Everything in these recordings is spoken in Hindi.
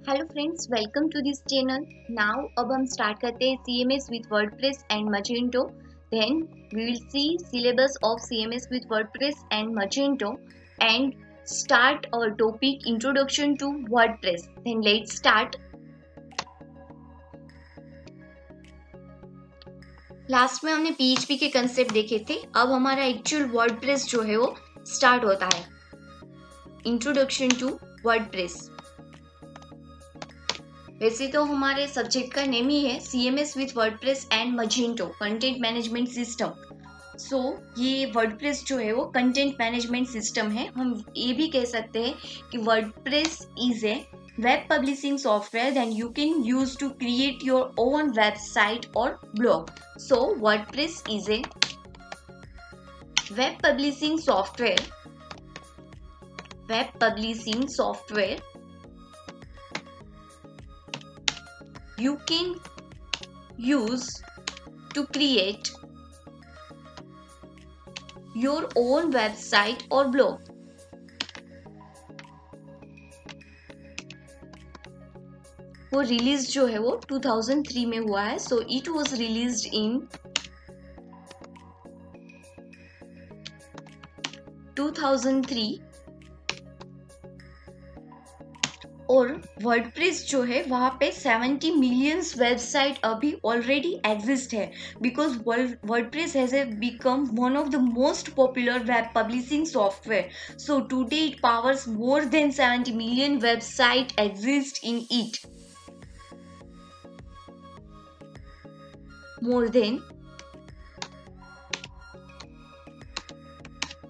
Hello friends, welcome to this channel. Now अब हम स्टार्ट करते हैं CMS with WordPress and Magento. Then we will see syllabus of CMS with WordPress and Magento and start our topic introduction to WordPress. Then let's start. Last में हमने PHP के कंसेप्ट देखे थे। अब हमारा एक्चुअल वर्डप्रेस जो है वो स्टार्ट होता है। Introduction to WordPress. वैसे तो हमारे सब्जेक्ट का नेम ही है CMS with WordPress and Magento content management system. So ये वर्डप्रेस जो है वो कंटेंट मैनेजमेंट सिस्टम है। हम ये भी कह सकते हैं कि WordPress is a web publishing software that you can use to create your own website और blog. So WordPress is a web publishing software you can use to create your own website or blog. वो रिलीज जो है वो 2003 में हुआ है। So it was released in 2003 और वर्डप्रेस जो है वहाँ पे 70 मिलियंस वेबसाइट अभी ऑलरेडी एग्जिस्ट है because WordPress has become one of the most popular web publishing software. So today it powers more than 70 million website exist in it. More than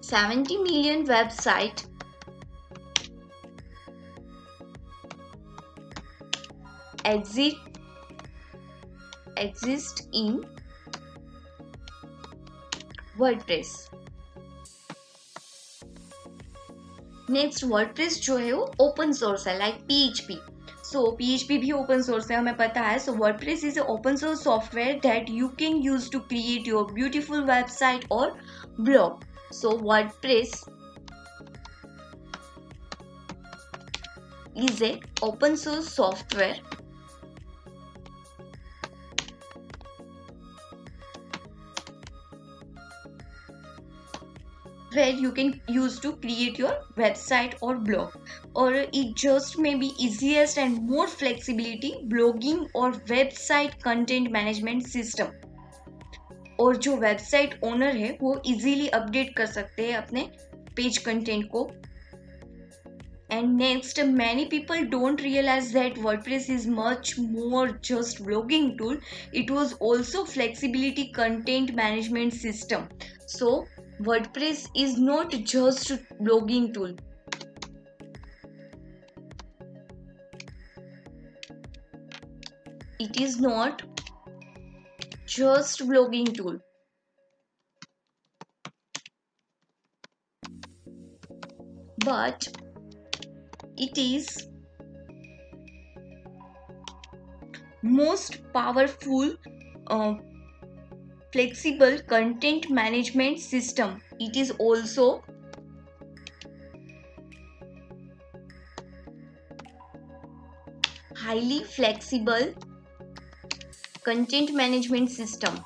70 million website exist in WordPress. Next, WordPress जो है वो ओपन सोर्स है लाइक PHP. सो PHP भी ओपन सोर्स है, हमें पता है. So WordPress is a open source software that you can use to create your beautiful website और blog. So WordPress is a open source software where you can use to create your website or blog, or it just may be easiest and more flexibility blogging or website content management system. और जो वेबसाइट ओनर है वो इजीली अपडेट कर सकते हैं अपने पेज कंटेंट को. And next, many people don't realize that WordPress is much more just blogging tool. It was also flexibility content management system. So WordPress is not just blogging tool. It is not just blogging tool. But it is most powerful flexible content management system. It is also highly flexible content management system.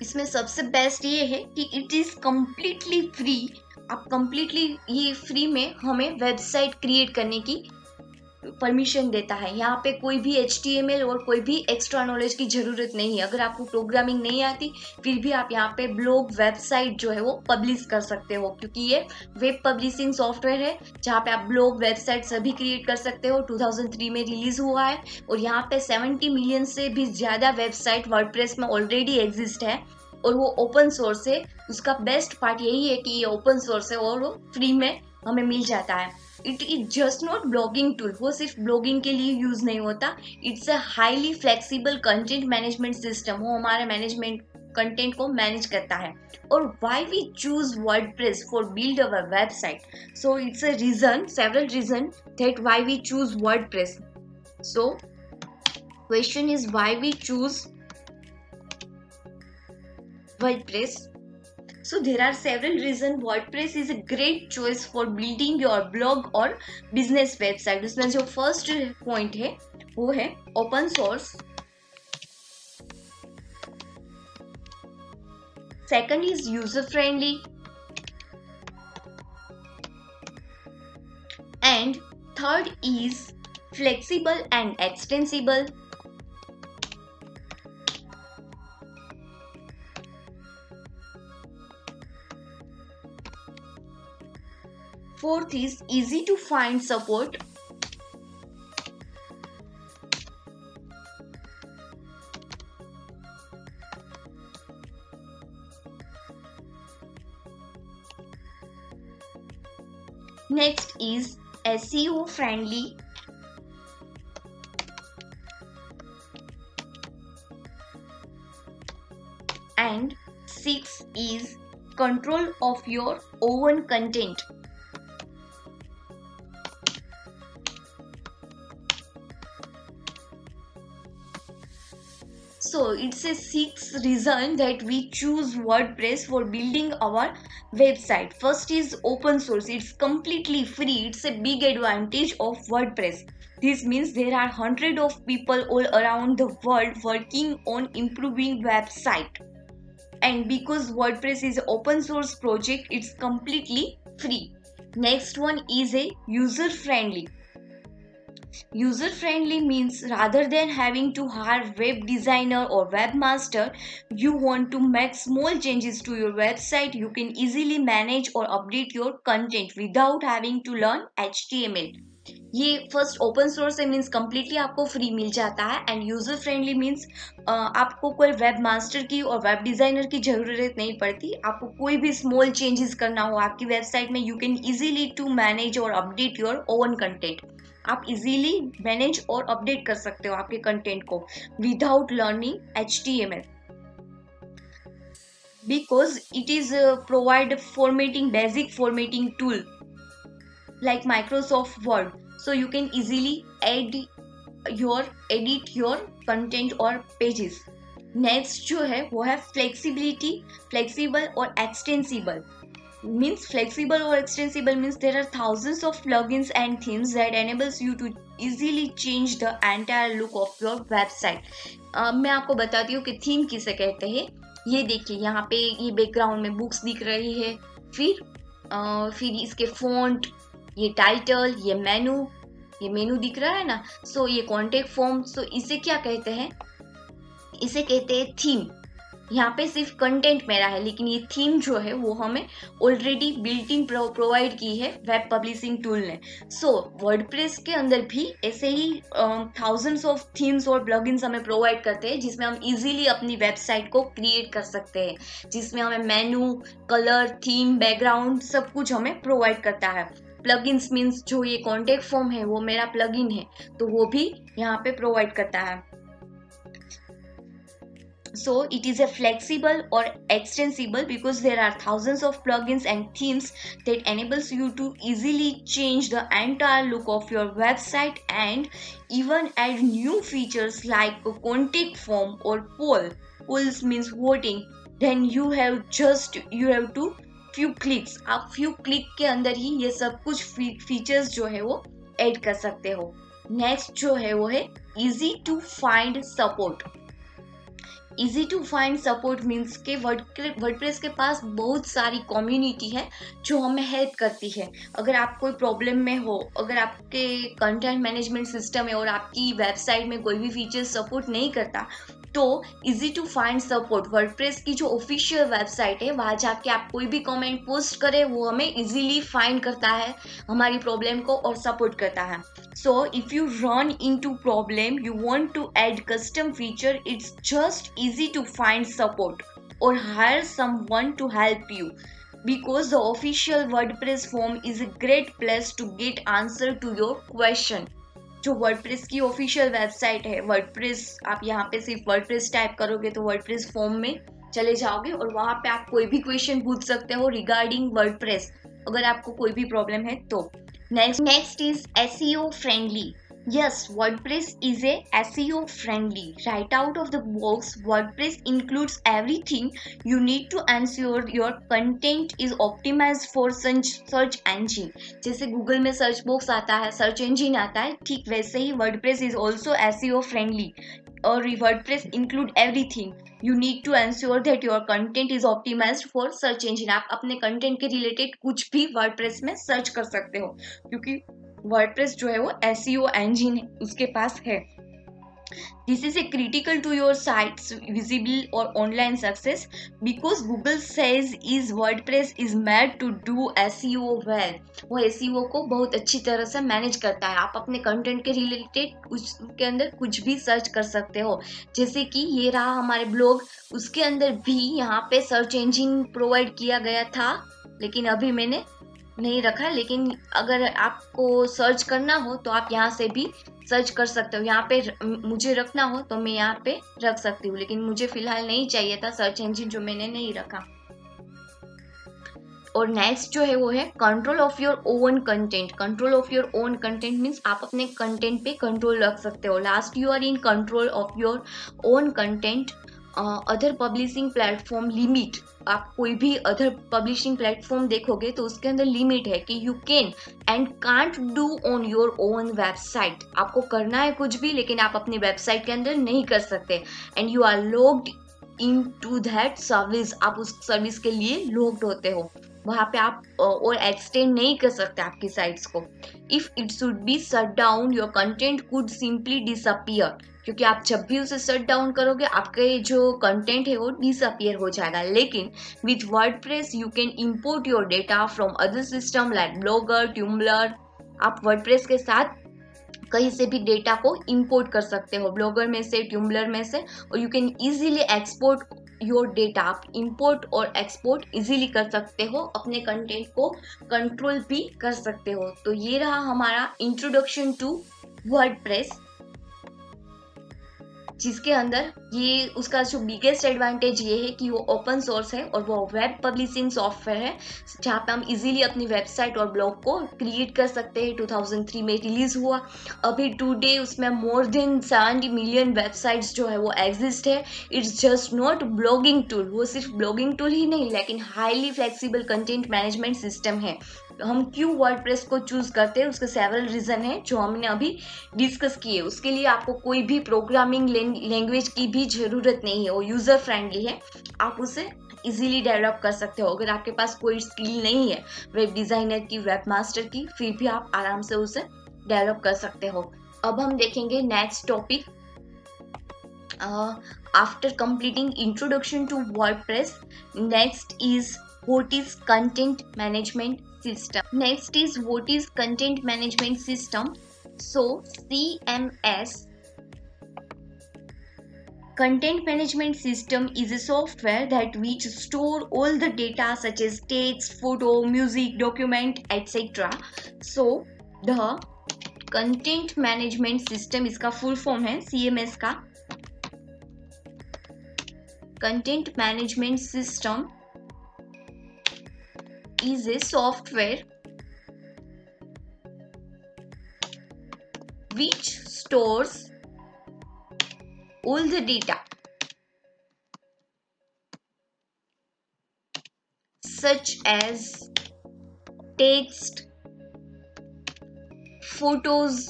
इसमें सबसे बेस्ट ये है कि इट इज कम्प्लीटली फ्री. आप कम्प्लीटली ये फ्री में हमें वेबसाइट क्रिएट करने की परमिशन देता है. यहाँ पे कोई भी HTML और कोई भी एक्स्ट्रा नॉलेज की जरूरत नहीं है. अगर आपको प्रोग्रामिंग नहीं आती फिर भी आप यहाँ पे ब्लॉग वेबसाइट जो है वो पब्लिश कर सकते हो, क्योंकि ये वेब पब्लिशिंग सॉफ्टवेयर है जहाँ पे आप ब्लॉग वेबसाइट सभी क्रिएट कर सकते हो. 2003 में रिलीज हुआ है और यहाँ पे 70 मिलियन से भी ज्यादा वेबसाइट वर्डप्रेस में ऑलरेडी एग्जिस्ट है और वो ओपन सोर्स है. उसका बेस्ट पार्ट यही है कि ये ओपन सोर्स है और वो फ्री में हमें मिल जाता है. It is just not blogging tool. वो सिर्फ ब्लॉगिंग के लिए यूज नहीं होता. It's a highly flexible content management system. वो हमारे मैनेजमेंट कंटेंट को मैनेज करता है. और why we choose WordPress for build our website? So it's a reason, several reason that why we choose WordPress. So question is why we choose WordPress. So there are several reasons WordPress is a great choice for building your blog or business website. उसमें जो first point है वो है open source. Second is user friendly. And third is flexible and extensible. Fourth is easy to find support. Next is SEO friendly. And sixth is control of your own content. So it's a sixth reason that we choose WordPress for building our website. First is open source. It's completely free. It's a big advantage of WordPress. This means there are hundreds of people all around the world working on improving website. And because WordPress is an open source project, it's completely free. Next one is a user friendly. User friendly means rather than having to hire web designer or webmaster, you want to make small changes to your website. You can easily manage or update your content without having to learn HTML. ये फर्स्ट ओपन सोर्स है मीन्स कम्प्लीटली आपको फ्री मिल जाता है. एंड यूजर फ्रेंडली मीन्स आपको कोई वेब मास्टर की और वेब डिजाइनर की जरूरत नहीं पड़ती. आपको कोई भी स्मॉल चेंजेस करना हो आपकी वेबसाइट में, you can easily to manage और अपडेट योर ओन कंटेंट. आप इजीली मैनेज और अपडेट कर सकते हो आपके कंटेंट को without learning HTML. Because it is provide formatting, basic formatting tool like Microsoft Word, so you can easily edit your content और pages. Next जो है वो है flexibility, flexible और extensible. Means flexible or extensible means there are thousands of plugins and themes that enables you to easily change the entire look of your website. मैं आपको बताती हूँ कि थीम किसे कहते हैं. ये देखिए यहाँ पे ये बैकग्राउंड में बुक्स दिख रही है, फिर इसके फॉन्ट, ये टाइटल, ये मेनू दिख रहा है ना. सो ये कॉन्टेक्ट फॉर्म. सो इसे क्या कहते हैं, इसे कहते हैं थीम. यहाँ पे सिर्फ कंटेंट मेरा है, लेकिन ये थीम जो है वो हमें ऑलरेडी बिल्ट इन प्रोवाइड की है वेब पब्लिशिंग टूल ने. सो वर्डप्रेस के अंदर भी ऐसे ही थाउजेंड्स ऑफ थीम्स और प्लगइन्स हमें प्रोवाइड करते हैं जिसमें हम इजीली अपनी वेबसाइट को क्रिएट कर सकते हैं, जिसमें हमें मेनू, कलर, थीम, बैकग्राउंड सब कुछ हमें प्रोवाइड करता है. प्लगइन्स मीन्स जो ये कॉन्टेक्ट फॉर्म है वो मेरा प्लगइन है, तो वो भी यहाँ पे प्रोवाइड करता है. So it is a flexible or extensible because there are thousands of plugins and themes that enables you to easily change the entire look of your website and even add new features like a contact form or poll. Polls means voting. Then you have to few clicks. आप few click के अंदर ही ये सब कुछ features जो है वो add कर सकते हो. Next जो है वो है easy to find support. Easy to find support means के वर्डप्रेस के पास बहुत सारी कम्युनिटी है जो हमें हेल्प करती है. अगर आप कोई प्रॉब्लम में हो, अगर आपके कंटेंट मैनेजमेंट सिस्टम है और आपकी वेबसाइट में कोई भी फीचर सपोर्ट नहीं करता, तो easy to find support WordPress की जो ऑफिशियल वेबसाइट है वहाँ जाके आप कोई भी कमेंट पोस्ट करें, वो हमें इजीली फाइंड करता है हमारी प्रॉब्लम को और सपोर्ट करता है. So if you run into problem, you want to add custom feature, it's just easy to find support or hire someone to help you, because the official WordPress form is a great place to get answer to your question. जो वर्डप्रेस की ऑफिशियल वेबसाइट है वर्डप्रेस, आप यहाँ पे सिर्फ वर्डप्रेस टाइप करोगे तो वर्डप्रेस फॉर्म में चले जाओगे और वहाँ पे आप कोई भी क्वेश्चन पूछ सकते हो रिगार्डिंग वर्डप्रेस, अगर आपको कोई भी प्रॉब्लम है तो. Next is SEO friendly. Yes, WordPress is a SEO friendly. Right out of the box, WordPress includes everything you need to ensure your content is optimized for search engine. जैसे गूगल में सर्च बॉक्स आता है, सर्च इंजिन आता है, ठीक वैसे ही WordPress is also SEO friendly. और WordPress include everything. You need to ensure that your content is optimized for search engine. आप अपने content के related कुछ भी WordPress में सर्च कर सकते हो, क्योंकि वर्डप्रेस जो है वो एसईओ इंजन उसके पास है. This is a critical to your site's visible or online success because Google says is WordPress is made to do SEO well. वो SEO को बहुत अच्छी तरह से मैनेज करता है. आप अपने कंटेंट के रिलेटेड उसके अंदर कुछ भी सर्च कर सकते हो. जैसे कि ये रहा हमारे ब्लॉग, उसके अंदर भी यहाँ पे सर्च इंजन प्रोवाइड किया गया था, लेकिन अभी मैंने नहीं रखा. लेकिन अगर आपको सर्च करना हो तो आप यहाँ से भी सर्च कर सकते हो. यहाँ पे मुझे रखना हो तो मैं यहाँ पे रख सकती हूँ, लेकिन मुझे फिलहाल नहीं चाहिए था सर्च इंजन, जो मैंने नहीं रखा. और नेक्स्ट जो है वो है control of your own content. Control of your own content means आप अपने कंटेंट पे कंट्रोल रख सकते हो. Last you are in control of your own content. Other publishing platform limit. आप कोई भी अदर पब्लिशिंग प्लेटफॉर्म देखोगे तो उसके अंदर लिमिट है कि you can and can't do on your own website. आपको करना है कुछ भी, लेकिन आप अपनी वेबसाइट के अंदर नहीं कर सकते. And you are logged in to that service. आप उस सर्विस के लिए लॉग्ड होते हो. वहां पे आप और एक्सटेंड नहीं कर सकते आपकी साइट्स को. If it should be shut down your content could simply disappear. क्योंकि आप जब भी उसे शट डाउन करोगे आपके जो कंटेंट है वो डिसअपियर हो जाएगा. लेकिन with WordPress you can import your data from other system like Blogger, Tumblr. आप वर्डप्रेस के साथ कहीं से भी डेटा को इंपोर्ट कर सकते हो, ब्लॉगर में से, ट्यूम्बलर में से. और you can easily export your data. आप इंपोर्ट और एक्सपोर्ट इजीली कर सकते हो, अपने कंटेंट को कंट्रोल भी कर सकते हो. तो ये रहा हमारा इंट्रोडक्शन टू वर्डप्रेस, जिसके अंदर ये उसका जो बिगेस्ट एडवांटेज ये है कि वो ओपन सोर्स है और वो वेब पब्लिशिंग सॉफ्टवेयर है, जहाँ पे हम इजीली अपनी वेबसाइट और ब्लॉग को क्रिएट कर सकते हैं. 2003 में रिलीज हुआ. अभी टुडे उसमें मोर देन 70 मिलियन वेबसाइट्स जो है वो एग्जिस्ट है. It's just not blogging tool. वो सिर्फ ब्लॉगिंग टूल ही नहीं, लेकिन highly flexible content management system है. हम क्यों वर्डप्रेस को चूज करते हैं उसके सेवरल रीजन है जो हमने अभी डिस्कस किए. उसके लिए आपको कोई भी प्रोग्रामिंग लैंग्वेज की भी जरूरत नहीं है. वो यूजर फ्रेंडली है, आप उसे इजीली डेवलप कर सकते हो. अगर आपके पास कोई स्किल नहीं है वेब डिजाइनर की, वेब मास्टर की, फिर भी आप आराम से उसे डेवलप कर सकते हो. अब हम देखेंगे next topic. After completing introduction to WordPress, next is what is content management system. Next is what is content management system. So CMS, content management system, is a software that which store all the data such as text, photo, music, document, etc. So the content management system, इसका full form है CMS का. content management system is a software which stores all the data such as text, photos,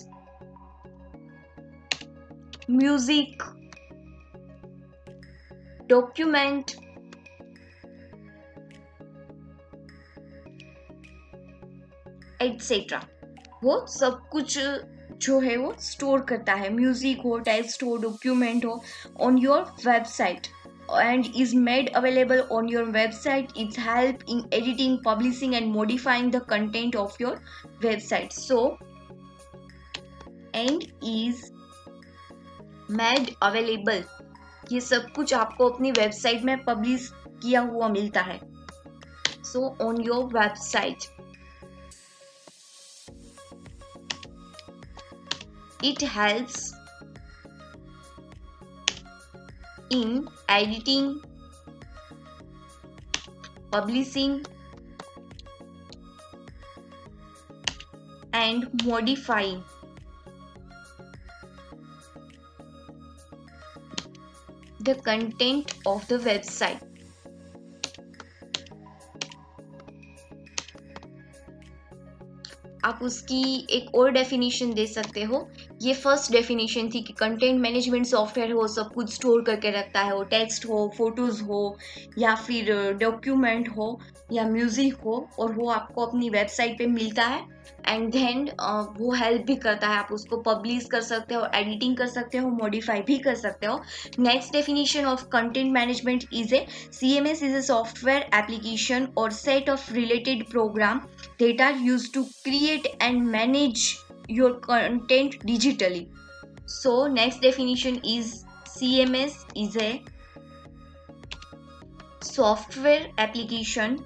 music, document, etcetera. वो सब कुछ जो है वो स्टोर करता है. म्यूजिक हो, टेक्स्ट हो, डॉक्यूमेंट हो, on your website and is made available on your website. It help in editing, publishing and modifying the content of your website. So and is made available, ये सब कुछ आपको अपनी वेबसाइट में पब्लिश किया हुआ मिलता है. So on your website it helps in editing, publishing and modifying the content of the website. आप उसकी एक और डेफिनेशन दे सकते हो। ये फर्स्ट डेफिनेशन थी कि कंटेंट मैनेजमेंट सॉफ्टवेयर हो, सब कुछ स्टोर करके रखता है, वो टेक्स्ट हो, फोटोज हो, या फिर डॉक्यूमेंट हो, या म्यूजिक हो, और वो आपको अपनी वेबसाइट पे मिलता है। एंड देन वो हेल्प भी करता है, आप उसको पब्लिश कर सकते हो, एडिटिंग कर सकते हो, मॉडिफाई भी कर सकते हो। Next definition of content management is a CMS is a software application or set of related program that are used to create and manage your content digitally. So next definition is CMS is a software application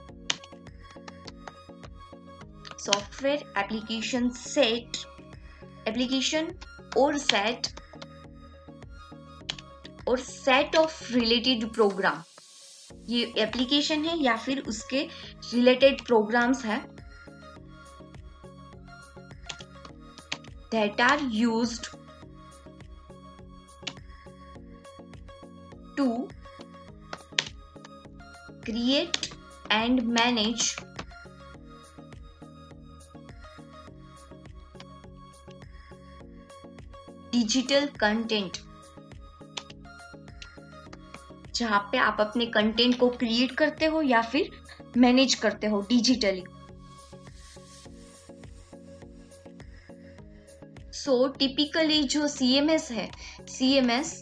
or set of related program। ये एप्लीकेशन है या फिर उसके रिलेटेड प्रोग्राम्स हैं that are used to create and manage digital content, जहाँ पे आप अपने कंटेंट को क्रिएट करते हो या फिर मैनेज करते हो डिजिटली। सो टिपिकली जो CMS है, CMS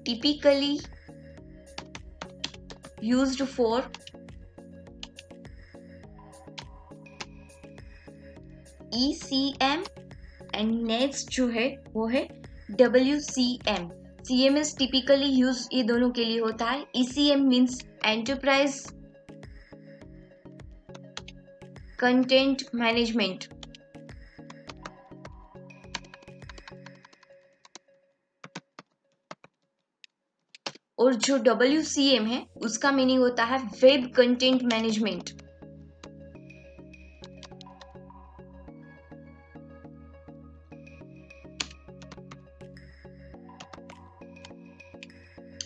typically used for ECM and next जो है वो है WCM। CMS टिपिकली यूज ये दोनों के लिए होता है। ECM means enterprise content management, और जो WCM है उसका मीनिंग होता है web content management.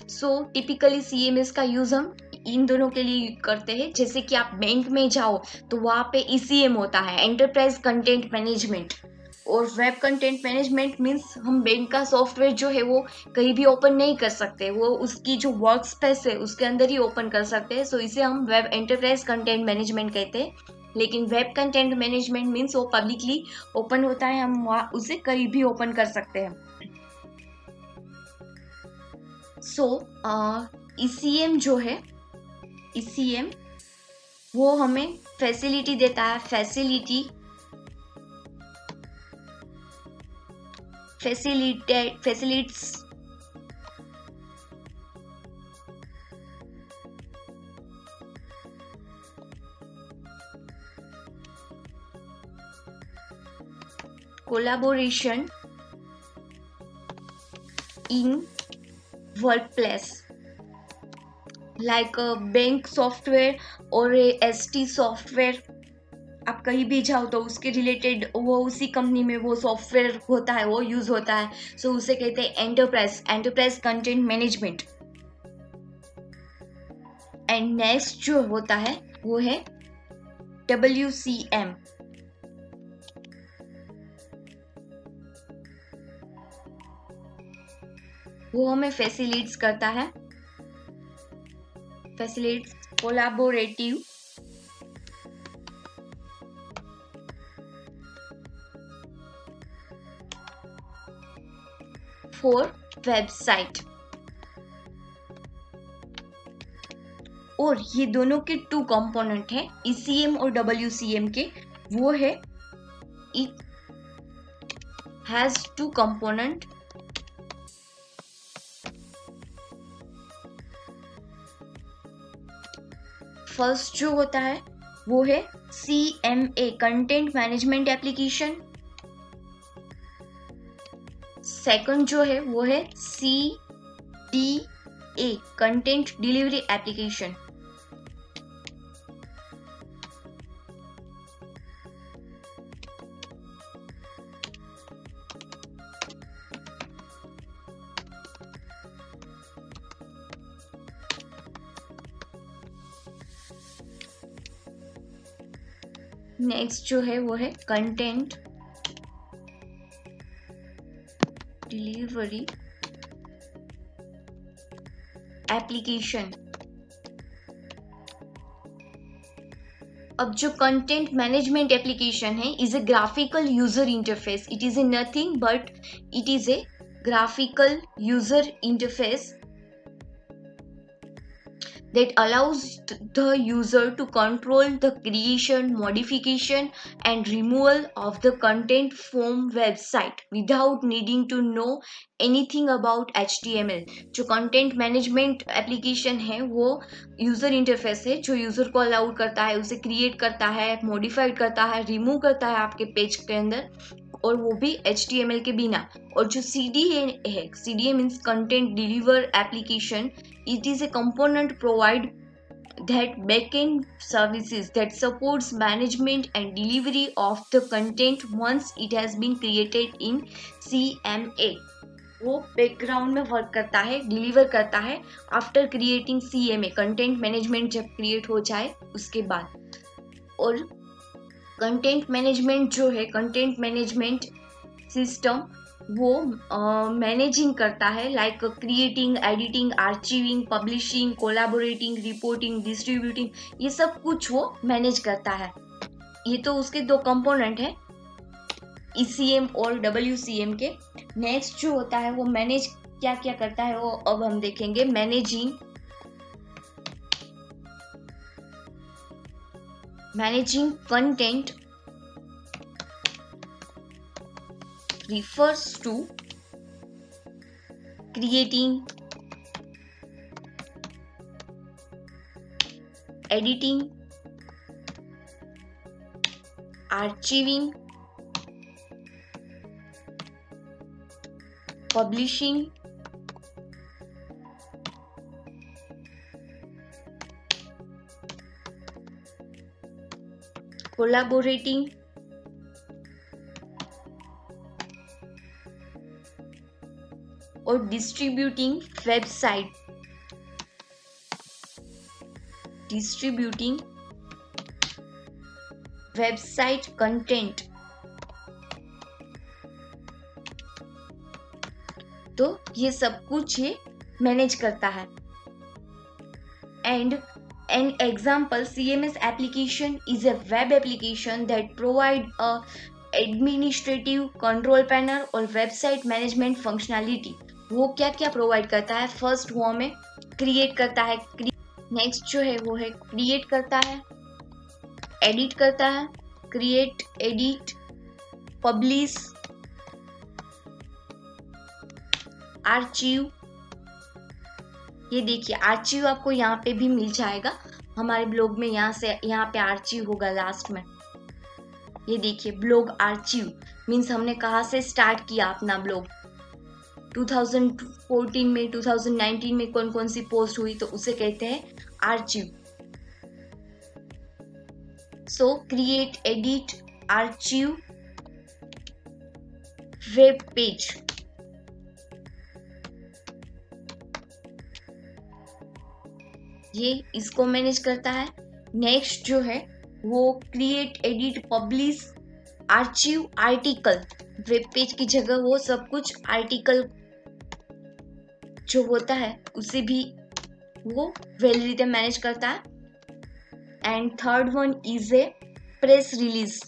So typically CMS का यूज हम इन दोनों के लिए करते हैं। जैसे कि आप बैंक में जाओ तो वहां पे ECM होता है, एंटरप्राइज कंटेंट मैनेजमेंट। और वेब कंटेंट मैनेजमेंट मीन्स हम बैंक का सॉफ्टवेयर जो है वो कहीं भी ओपन नहीं कर सकते, वो उसकी जो वर्क स्पेस है उसके अंदर ही ओपन कर सकते हैं। सो इसे हम वेब एंटरप्राइज कंटेंट मैनेजमेंट कहते हैं। लेकिन वेब कंटेंट मैनेजमेंट मीन्स वो पब्लिकली ओपन होता है, हम वहाँ उसे कहीं भी ओपन कर सकते हैं। सो ECM जो है, ECM वो हमें फैसिलिटी देता है, फैसिलिटेट्स कोलैबोरेशन इन वर्कप्लेस लाइक बैंक सॉफ्टवेयर और ST सॉफ्टवेयर। आप कहीं भी जाओ तो उसके रिलेटेड वो उसी कंपनी में वो सॉफ्टवेयर होता है, वो यूज होता है। सो उसे कहते हैं enterprise content management. And next जो होता है वो है WCM। वो हमें फैसिलिटेट्स करता है, फैसिलिटेट्स कोलैबोरेटिव फॉर वेबसाइट। और ये दोनों के 2 कंपोनेंट हैं ECM और WCM के, वो है इट हैज 2 कंपोनेंट। फर्स्ट जो होता है वो है CMA content management application. Second जो है वो है CDA content delivery application. Next जो है वो है कंटेंट डिलीवरी एप्लीकेशन। अब जो कंटेंट मैनेजमेंट एप्लीकेशन है is a graphical user interface. It is A nothing but it is A graphical user interface that allows the user to control the creation, modification and removal of the content from website without needing to know anything about HTML। जो कंटेंट मैनेजमेंट एप्लीकेशन है वो यूजर इंटरफेस है जो यूजर को अलाउड करता है, उसे क्रिएट करता है, मॉडिफाइड करता है, रिमूव करता है आपके पेज के अंदर, और वो भी HTML के बिना। और जो CDA है, CDA means content deliver application, it is a component provide that backend services that supports management and delivery of the content once it has been created in CMA। वो बैकग्राउंड में वर्क करता है, डिलीवर करता है after creating CMA, content management जब क्रिएट हो जाए उसके बाद। और कंटेंट मैनेजमेंट जो है, कंटेंट मैनेजमेंट सिस्टम वो मैनेजिंग करता है, like creating, editing, archiving, publishing, collaborating, reporting, distributing, ये सब कुछ वो मैनेज करता है। ये तो उसके दो कंपोनेंट है, ECM और WCM के। नेक्स्ट जो होता है वो मैनेज क्या क्या करता है वो अब हम देखेंगे। Managing content refers to creating, editing, archiving, publishing, collaborating, और डिस्ट्रीब्यूटिंग वेबसाइट कंटेंट। तो ये सब कुछ ये मैनेज करता है। And an example CMS application is a web application that provide a administrative control panel और website management functionality। वो क्या क्या प्रोवाइड करता है? फर्स्ट वो हमें क्रिएट करता है, नेक्स्ट जो है वो है क्रिएट करता है, एडिट करता है, क्रिएट, एडिट, पब्लिश, आर्चिव। ये देखिए आर्चिव आपको यहाँ पे भी मिल जाएगा हमारे ब्लॉग में, यहाँ पे आर्चिव होगा लास्ट में। ये देखिए ब्लॉग आर्चिव मीन्स हमने कहाँ से स्टार्ट किया अपना ब्लॉग, 2014 में, 2019 में कौन कौन सी पोस्ट हुई, तो उसे कहते हैं आर्चिव। सो create, edit, archive, web page. ये इसको मैनेज करता है। नेक्स्ट जो है वो create, edit, publish, archive, article. Web page की जगह वो सब कुछ आर्टिकल जो होता है उसे भी वो वेल रीते मैनेज करता है। And third one is a press release.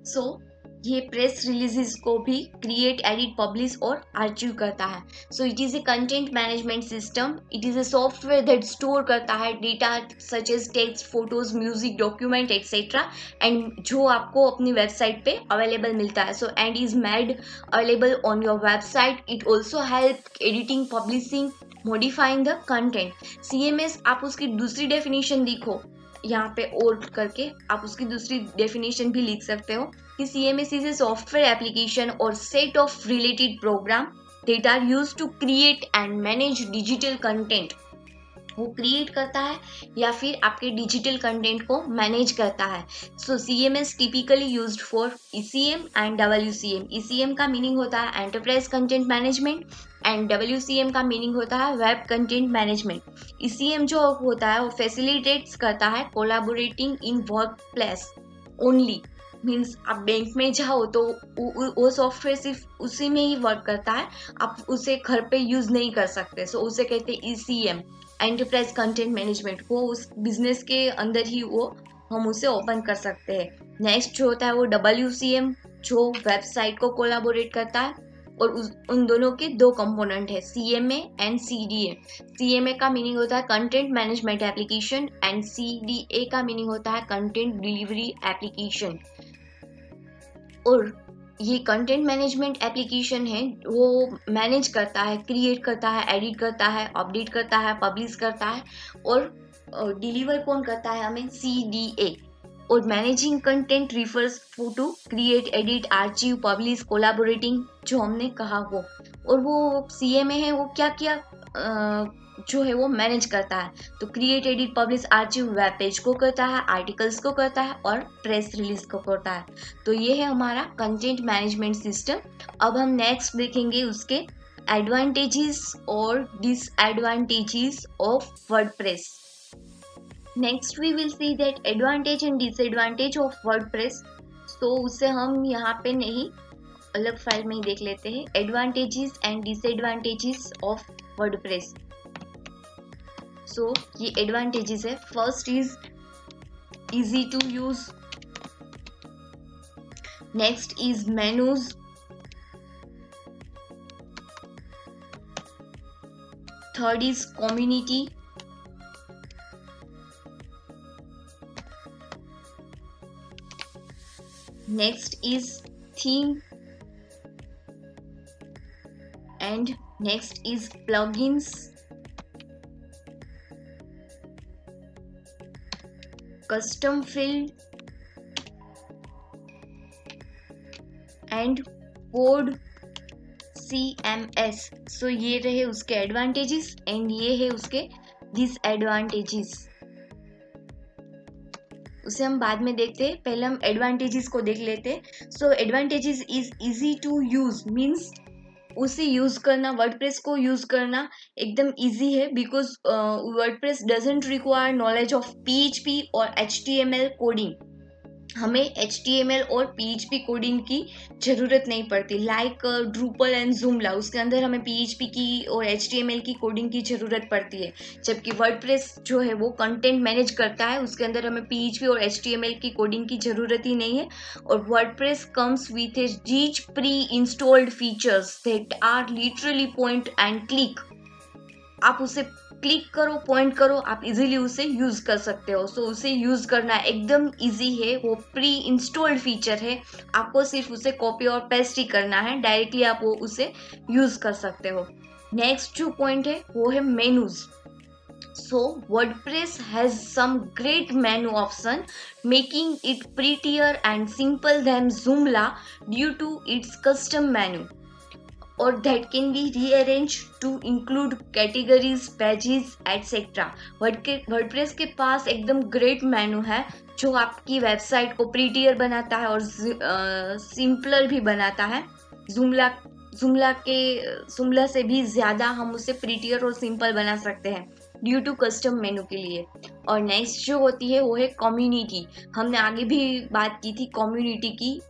So ये प्रेस रिलीजेस को भी क्रिएट, एडिट, पब्लिश और आर्चिव करता है। So it is a content management system. It is a software that store करता है data such as text, photos, music, document etcetera, and जो आपको अपनी वेबसाइट पे अवेलेबल मिलता है। So and is made available on your website. It also help editing, publishing, modifying the content. CMS आप उसकी दूसरी डेफिनेशन लिखो यहाँ पे और करके, आप उसकी दूसरी डेफिनेशन भी लिख सकते हो कि CMS is a software application और set of related program that are used to create and manage digital content. वो क्रिएट करता है या फिर आपके डिजिटल कंटेंट को मैनेज करता है। सो CMS typically used for ECM and WCM। ECM का मीनिंग होता है enterprise content management and WCM का मीनिंग होता है वेब कंटेंट मैनेजमेंट। ECM जो होता है वो फैसिलिटेट्स करता है collaborating in work place only. Means आप बैंक में जाओ तो वो सॉफ्टवेयर सिर्फ उसी में ही वर्क करता है, आप उसे घर पे यूज नहीं कर सकते। सो उसे कहते हैं ECM, एंटरप्राइज कंटेंट मैनेजमेंट। वो उस बिजनेस के अंदर ही वो हम उसे ओपन कर सकते हैं। नेक्स्ट जो होता है वो WCM, जो वेबसाइट को कोलैबोरेट करता है। और उन दोनों के दो कंपोनेंट है, CMA एंड CDA। CMA का मीनिंग होता है content management application and CDA का मीनिंग होता है कंटेंट डिलीवरी एप्लीकेशन। और ये कंटेंट मैनेजमेंट एप्लीकेशन है वो मैनेज करता है, क्रिएट करता है, एडिट करता है, अपडेट करता है, पब्लिश करता है और डिलीवर कौन करता है हमें, CDA। और managing content refers to create, edit, archive, publish, collaborating, जो हमने कहा वो। और वो CMA है वो क्या क्या जो है वो मैनेज करता है, तो create, edit, publish, archive web page को करता है, आर्टिकल्स को करता है और प्रेस रिलीज को करता है। तो ये है हमारा कंटेंट मैनेजमेंट सिस्टम। अब हम नेक्स्ट देखेंगे उसके एडवांटेजेस और disadvantages of WordPress. Next we will see that advantage and disadvantage of WordPress. तो उसे हम यहाँ पे नहीं, अलग फाइल में ही देख लेते हैं, advantages and disadvantages of WordPress. So ये एडवांटेजेस है। First is easy to use, next is menus, third is community, next is theme, and next is plugins, custom field and code CMS। सो ये रहे उसके एडवांटेजेस एंड ये है उसके डिसएडवांटेजेस। उसे हम बाद में देखते हैं, पहले हम एडवांटेजेस को देख लेते हैं। So advantages is easy to use, means उसे यूज करना, वर्डप्रेस को यूज करना एकदम इजी है, because WordPress doesn't require knowledge of PHP और HTML कोडिंग। हमें HTML और PHP कोडिंग की जरूरत नहीं पड़ती, लाइक ड्रूपल एंड जूमला, उसके अंदर हमें PHP की और HTML की कोडिंग की जरूरत पड़ती है। जबकि वर्डप्रेस जो है वो कंटेंट मैनेज करता है, उसके अंदर हमें PHP और HTML की कोडिंग की जरूरत ही नहीं है। और WordPress comes with a rich pre installed features that are literally point and click. आप उसे क्लिक करो, पॉइंट करो, आप इजीली उसे यूज कर सकते हो। सो उसे यूज करना एकदम इजी है, वो प्री इंस्टॉल्ड फीचर है, आपको सिर्फ उसे कॉपी और पेस्ट ही करना है, डायरेक्टली आप वो उसे यूज कर सकते हो। नेक्स्ट जो पॉइंट है वो है menus. So WordPress has some great menu option, making it prettier and simple then Joomla due to its custom menu, or that can be rearranged to include categories, pages, etc. WordPress के पास एकदम ग्रेट मेनू है जो आपकी वेबसाइट को प्रीटियर बनाता है और सिंपलर भी बनाता है। जुमला से भी ज़्यादा हम उसे प्रीटियर और सिंपल बना सकते हैं ड्यू टू कस्टम मेनू के लिए। और नेक्स्ट जो होती है वो है कम्युनिटी। हमने आगे भी बात की थी कम्युनिटी की,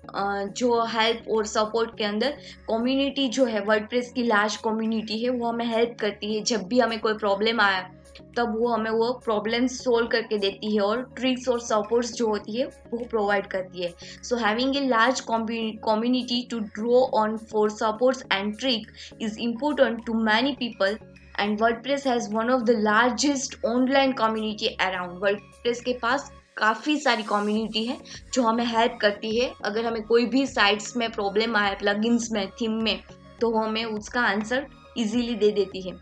जो हेल्प और सपोर्ट के अंदर कम्युनिटी जो है, वर्डप्रेस की लार्ज कम्युनिटी है, वो हमें हेल्प करती है। जब भी हमें कोई प्रॉब्लम आया तब वो हमें वो प्रॉब्लम सोल्व करके देती है और ट्रिक्स और सपोर्ट्स जो होती है वो प्रोवाइड करती है। So having a large community to draw on for supports and trick is important to many people, and WordPress has one of the largest online community around। WordPress के पास काफ़ी सारी कम्युनिटी है जो हमें हेल्प करती है। अगर हमें कोई भी साइट्स में प्रॉब्लम आए, प्लगइन्स में, थीम में, तो हमें उसका आंसर इजीली दे देती है।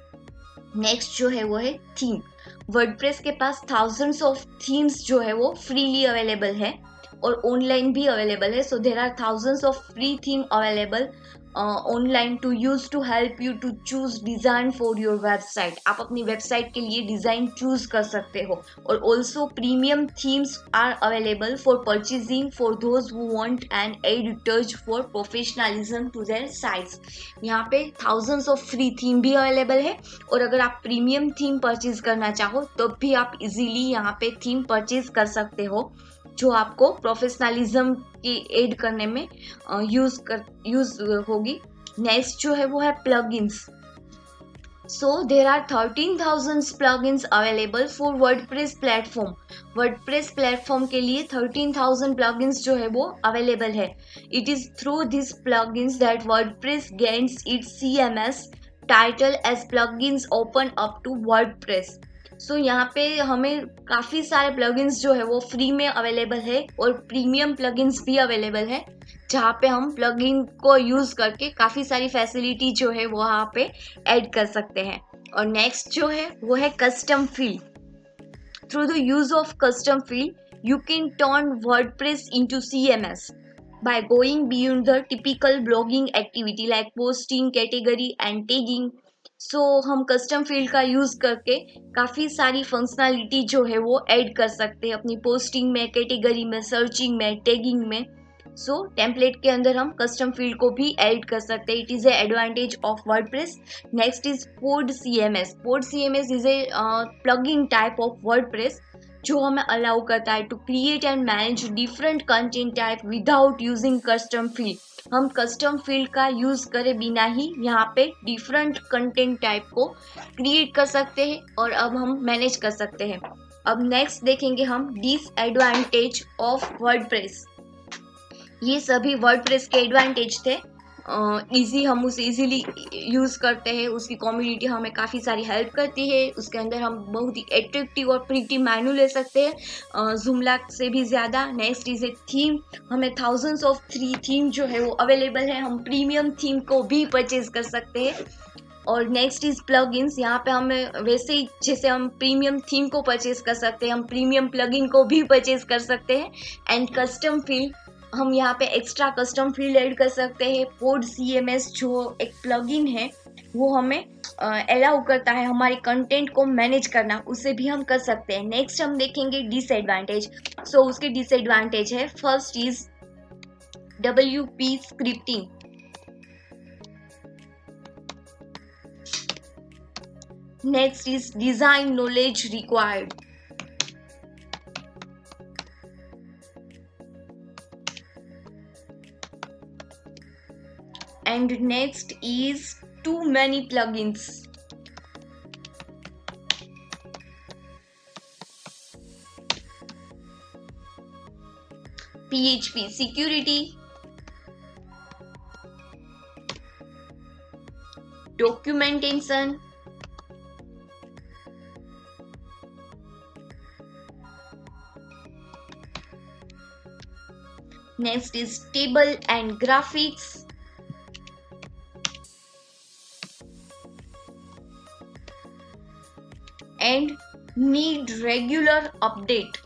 नेक्स्ट जो है वो है थीम। वर्डप्रेस के पास थाउजेंड्स ऑफ थीम्स जो है वो फ्रीली अवेलेबल है। और ऑनलाइन भी अवेलेबल है. So there are thousands of free theme available online to use to help you to choose design for your website. आप अपनी वेबसाइट के लिए डिजाइन चूज कर सकते हो. और also premium themes are available for purchasing for those who want an add touch for professionalism to their sites. यहाँ पे थाउजेंड्स ऑफ फ्री थीम भी अवेलेबल है. और अगर आप प्रीमियम थीम परचेज करना चाहो तो भी आप इजीली यहाँ पे थीम परचेज कर सकते हो जो आपको प्रोफेशनलिज्म की एड करने में यूज होगी. नेक्स्ट जो है वो है plugins. So there are 13,000 plugins available for WordPress platform. WordPress platform के लिए 13,000 plugins जो है वो available है. It is through these plugins that WordPress gains its CMS title as plugins open up to WordPress. So यहाँ पे हमें काफ़ी सारे plugins जो है वो फ्री में अवेलेबल है और प्रीमियम plugins भी अवेलेबल है जहाँ पे हम प्लगइन को यूज करके काफी सारी फैसिलिटी जो है वो वहाँ पे ऐड कर सकते हैं. और नेक्स्ट जो है वो है custom field. Through the use of custom field you can turn WordPress into CMS by going beyond the typical blogging activity like posting, category and tagging. सो हम कस्टम फील्ड का यूज करके काफी सारी फंक्शनलिटी जो है वो ऐड कर सकते हैं अपनी पोस्टिंग में, कैटेगरी में, सर्चिंग में, टैगिंग में. सो टेम्पलेट के अंदर हम कस्टम फील्ड को भी ऐड कर सकते हैं. It is a advantage of WordPress. Next is pod CMS. Pod CMS is a plugin type of WordPress जो हमें अलाउ करता है to create and manage different content type without using custom field. हम कस्टम फील्ड का यूज करे बिना ही यहाँ पे डिफरेंट कंटेंट टाइप को क्रिएट कर सकते हैं और अब हम मैनेज कर सकते हैं. अब नेक्स्ट देखेंगे हम डिसएडवांटेज ऑफ वर्डप्रेस. ये सभी वर्डप्रेस के एडवांटेज थे. इजी हम उसे इजीली यूज़ करते हैं. उसकी कम्युनिटी हमें काफ़ी सारी हेल्प करती है. उसके अंदर हम बहुत ही एट्रैक्टिव और प्रिटी मेनू ले सकते हैं Joomla से भी ज़्यादा. Next is a theme. हमें थाउजेंड्स ऑफ फ्री थीम जो है वो अवेलेबल है. हम प्रीमियम थीम को भी परचेज कर सकते हैं. और नेक्स्ट इज प्लगइन्स. यहाँ पे हमें वैसे ही जैसे हम प्रीमियम थीम को परचेज कर सकते हैं हम प्रीमियम प्लगइन को भी परचेज कर सकते हैं. एंड कस्टम फील्ड हम यहाँ पे एक्स्ट्रा कस्टम फील्ड ऐड कर सकते हैं. पोड CMS जो एक प्लगइन है वो हमें अलाउ करता है हमारे कंटेंट को मैनेज करना. उसे भी हम कर सकते हैं. नेक्स्ट हम देखेंगे डिसएडवांटेज. सो उसके डिसएडवांटेज है. First is WP scripting. Next is design knowledge required. And next is too many plugins. PHP security, documentation, next is table and graphics. And need regular update.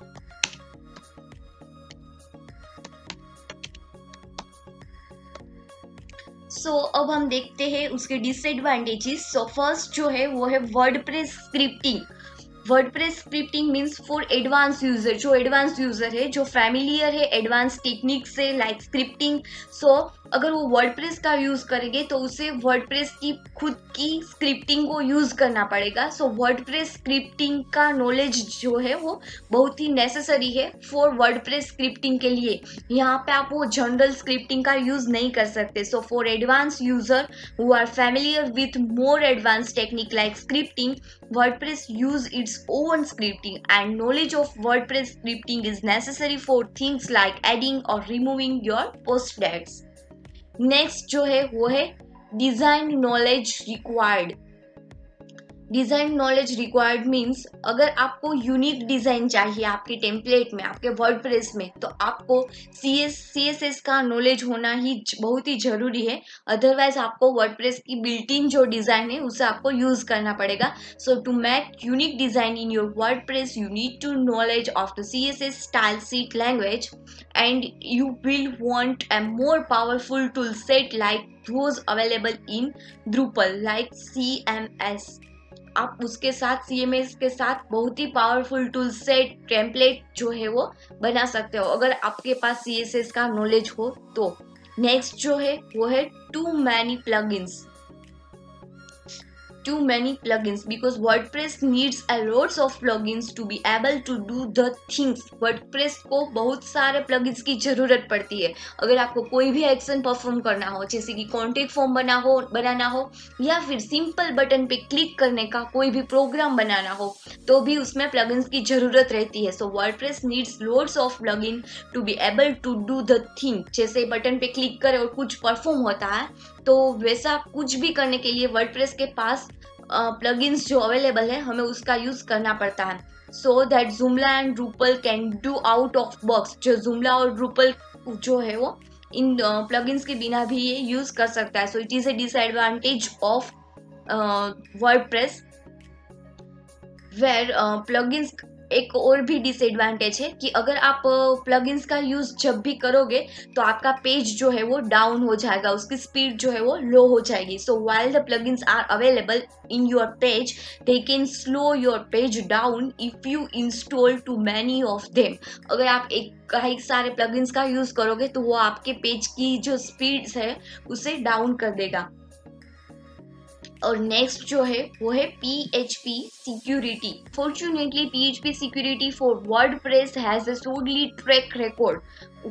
सो अब हम देखते हैं उसके डिसएडवांटेजेस. सो फर्स्ट जो है वो है WordPress scripting. WordPress scripting means for advance user. जो एडवांस यूजर है जो फैमिलियर है एडवांस टेक्निक से लाइक स्क्रिप्टिंग. सो अगर वो वर्डप्रेस का यूज करेंगे तो उसे वर्डप्रेस की खुद की स्क्रिप्टिंग को यूज करना पड़ेगा. सो वर्डप्रेस स्क्रिप्टिंग का नॉलेज जो है वो बहुत ही नेसेसरी है फॉर वर्डप्रेस स्क्रिप्टिंग के लिए. यहाँ पे आप वो जनरल स्क्रिप्टिंग का यूज नहीं कर सकते. So for advance user who are familiar with more advance technique like scripting, WordPress use its own scripting and knowledge of WordPress scripting is necessary for things like adding or removing your post tags. Next जो है वो है design knowledge required. Design knowledge required means अगर आपको यूनिक डिजाइन चाहिए आपके टेम्पलेट में, आपके वर्डप्रेस में, तो आपको CSS का नॉलेज होना ही बहुत ही जरूरी है। अदरवाइज आपको वर्डप्रेस की बिल्ट इन जो डिजाइन है उसे आपको यूज करना पड़ेगा। So to make unique design in your WordPress you need to knowledge of the CSS style sheet language and you will want a more powerful tool set like those available in Drupal like CMS। आप उसके साथ CMS के साथ बहुत ही पावरफुल टूल सेट टेम्पलेट जो है वो बना सकते हो अगर आपके पास CSS का नॉलेज हो तो। नेक्स्ट जो है वो है too many plugins because WordPress needs a lots of plugins to be able to do the things। WordPress को बहुत सारे प्लगइन्स की जरूरत पड़ती है अगर आपको कोई भी एक्शन परफॉर्म करना हो, जैसे कि कॉन्टेक्ट फॉर्म बनाना हो या फिर सिंपल बटन पे क्लिक करने का कोई भी प्रोग्राम बनाना हो, तो भी उसमें प्लगइन्स की जरूरत रहती है। सो WordPress needs lots of plugin to be able to do the thing। जैसे बटन पे क्लिक करे और कुछ परफॉर्म होता है, तो वैसा कुछ भी करने के लिए वर्डप्रेस के पास प्लगइन्स जो अवेलेबल है हमें उसका यूज करना पड़ता है। So that Joomla and Drupal can do out of box. जो Joomla और Drupal जो है वो इन प्लगइन्स के बिना भी ये यूज कर सकता है। So it is a disadvantage of WordPress where plugins. एक और भी डिसएडवांटेज है कि अगर आप प्लगइन्स का यूज जब भी करोगे तो आपका पेज जो है वो डाउन हो जाएगा, उसकी स्पीड जो है वो लो हो जाएगी। So while the plugins are available in your page they can slow your page down if you install too many of them. अगर आप कई सारे प्लगइन्स का यूज करोगे तो वो आपके पेज की जो स्पीड है उसे डाउन कर देगा। और नेक्स्ट जो है वो है PHP security. Fortunately PHP security for WordPress has a सोडली ट्रैक रिकॉर्ड।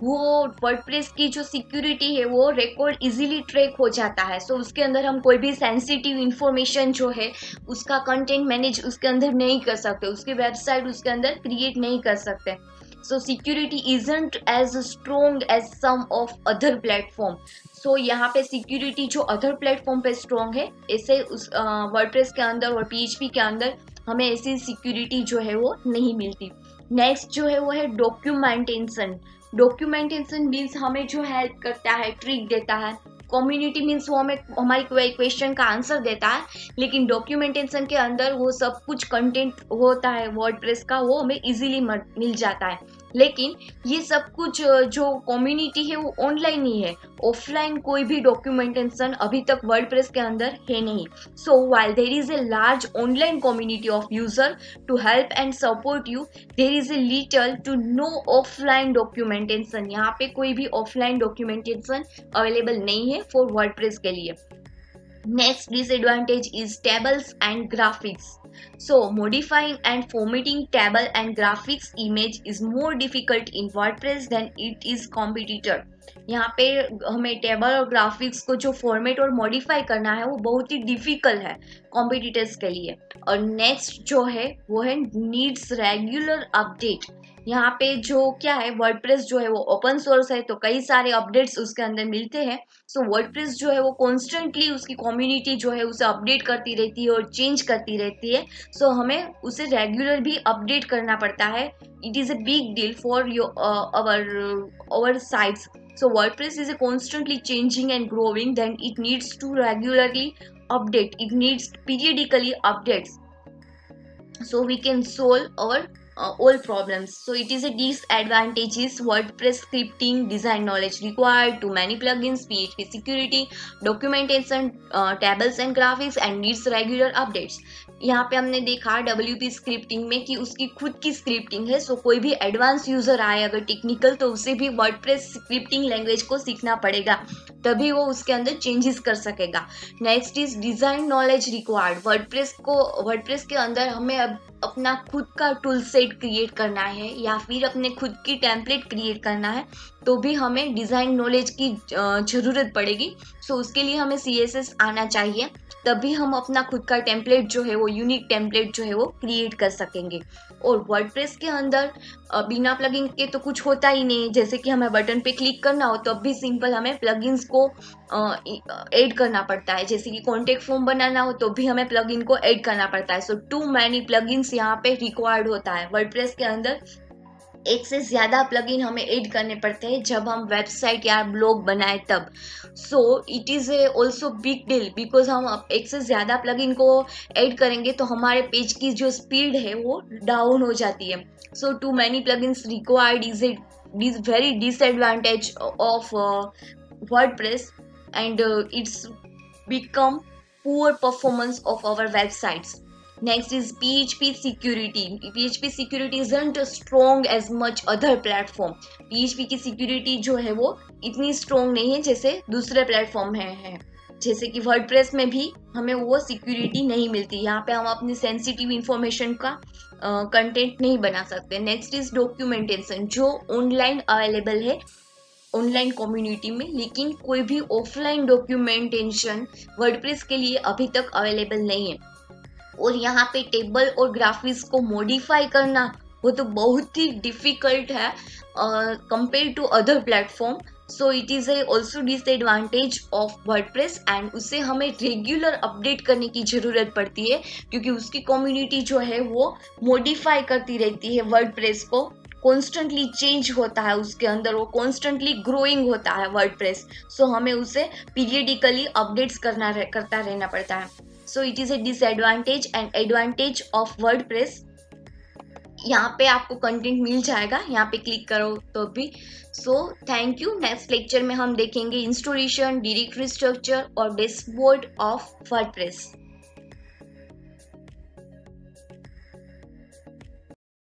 वो वर्डप्रेस की जो सिक्योरिटी है वो रिकॉर्ड इजीली ट्रैक हो जाता है। सो उसके अंदर हम कोई भी सेंसिटिव इंफॉर्मेशन जो है उसका कंटेंट मैनेज उसके अंदर नहीं कर सकते, उसकी वेबसाइट उसके अंदर क्रिएट नहीं कर सकते। So security isn't as strong as some of other platform. So यहाँ पे सिक्योरिटी जो अदर प्लेटफॉर्म पे स्ट्रॉन्ग है, ऐसे उस वर्डप्रेस के अंदर और PHP के अंदर हमें ऐसी सिक्योरिटी जो है वो नहीं मिलती। नेक्स्ट जो है वो है डॉक्यूमेंटेशन। डॉक्यूमेंटेशन मीन्स हमें जो हेल्प करता है, ट्रिक देता है। कम्युनिटी मीन्स वो हमें हमारी क्वेश्चन का आंसर देता है, लेकिन डॉक्यूमेंटेशन के अंदर वो सब कुछ कंटेंट होता है वर्डप्रेस का, वो हमें इजीली मिल जाता है। लेकिन ये सब कुछ जो कम्युनिटी है वो ऑनलाइन ही है, ऑफलाइन कोई भी डॉक्यूमेंटेशन अभी तक वर्डप्रेस के अंदर है नहीं। So while there is a large online community of user to help and support you, there is a little to no offline documentation. यहाँ पे कोई भी ऑफलाइन डॉक्यूमेंटेशन अवेलेबल नहीं है फॉर वर्डप्रेस के लिए। Next disadvantage is tables and graphics. So modifying and formatting table and graphics image is more difficult in WordPress than it is competitor। यहाँ पे हमें टेबल और ग्राफिक्स को जो फॉर्मेट और मॉडिफाई करना है वो बहुत ही डिफिकल्ट है कॉम्पिटिटर्स के लिए। और नेक्स्ट जो है वो है नीड्स रेगुलर अपडेट। यहाँ पे जो क्या है, वर्डप्रेस जो है वो ओपन सोर्स है तो कई सारे अपडेट्स उसके अंदर मिलते हैं। सो वर्डप्रेस जो है वो कॉन्स्टेंटली उसकी कम्युनिटी जो है उसे अपडेट करती रहती है और चेंज करती रहती है। सो हमें उसे रेगुलर भी अपडेट करना पड़ता है। It is a big deal for our sites। So WordPress is constantly changing and growing, then it needs to regularly update, it needs periodically updates so we can solve our all problems। So it is a disadvantage is WordPress scripting, design knowledge required, too many plugins, PHP security, documentation, tables and graphics, and needs regular updates। यहाँ पे हमने देखा WP स्क्रिप्टिंग में कि उसकी खुद की स्क्रिप्टिंग है। सो कोई भी एडवांस यूजर आए अगर टेक्निकल, तो उसे भी वर्डप्रेस स्क्रिप्टिंग लैंग्वेज को सीखना पड़ेगा, तभी वो उसके अंदर चेंजेस कर सकेगा। Next is design knowledge required. WordPress के अंदर हमें अब अपना खुद का टूल सेट क्रिएट करना है या फिर अपने खुद की टेम्पलेट क्रिएट करना है, तो भी हमें डिज़ाइन नॉलेज की ज़रूरत पड़ेगी। सो उसके लिए हमें CSS आना चाहिए, तभी हम अपना खुद का टेम्पलेट जो है वो यूनिक टेम्पलेट जो है वो क्रिएट कर सकेंगे। और वर्डप्रेस के अंदर बिना प्लगइन के तो कुछ होता ही नहीं, जैसे कि हमें बटन पे क्लिक करना हो तब भी सिंपल हमें प्लगइन्स को ऐड करना पड़ता है। जैसे कि कॉन्टेक्ट फॉर्म बनाना हो तो भी हमें प्लगइन को ऐड करना पड़ता है। सो टू मैनी प्लगइन्स यहाँ पे रिक्वायर्ड होता है। वर्डप्रेस के अंदर एक से ज़्यादा प्लगइन हमें ऐड करने पड़ते हैं जब हम वेबसाइट या ब्लॉग बनाए तब। सो it is a also big deal, because हम एक से ज़्यादा प्लगइन को ऐड करेंगे तो हमारे पेज की जो स्पीड है वो डाउन हो जाती है। So too many plugins required is a very disadvantage of WordPress, and it's become poor performance of our websites. Next is PHP security. PHP security isn't strong as much other platform. PHP की security जो है वो इतनी strong नहीं है जैसे दूसरे प्लेटफॉर्म है। जैसे कि वर्डप्रेस में भी हमें वो सिक्योरिटी नहीं मिलती। यहाँ पे हम अपनी सेंसिटिव इंफॉर्मेशन का कंटेंट नहीं बना सकते। नेक्स्ट इज डॉक्यूमेंटेशन, जो ऑनलाइन अवेलेबल है ऑनलाइन कम्युनिटी में, लेकिन कोई भी ऑफलाइन डॉक्यूमेंटेशन वर्डप्रेस के लिए अभी तक अवेलेबल नहीं है। और यहाँ पे टेबल और ग्राफिक्स को मॉडिफाई करना वो तो बहुत ही डिफिकल्ट है compare to other platform. So it is a also disadvantage of WordPress, and उससे हमें रेगुलर अपडेट करने की ज़रूरत पड़ती है क्योंकि उसकी कम्युनिटी जो है वो मॉडिफाई करती रहती है। वर्डप्रेस को कॉन्स्टेंटली चेंज होता है, उसके अंदर वो कॉन्स्टेंटली ग्रोइंग होता है वर्डप्रेस। सो हमें उसे पीरियडिकली अपडेट्स करता रहना पड़ता है। So it is A disadvantage and advantage of WordPress. यहाँ पे आपको कंटेंट मिल जाएगा, यहाँ पे क्लिक करो तो भी। So thank you. Next lecture में हम देखेंगे इंस्टॉलेशन, डायरेक्टरी स्ट्रक्चर और डैशबोर्ड ऑफ वर्डप्रेस।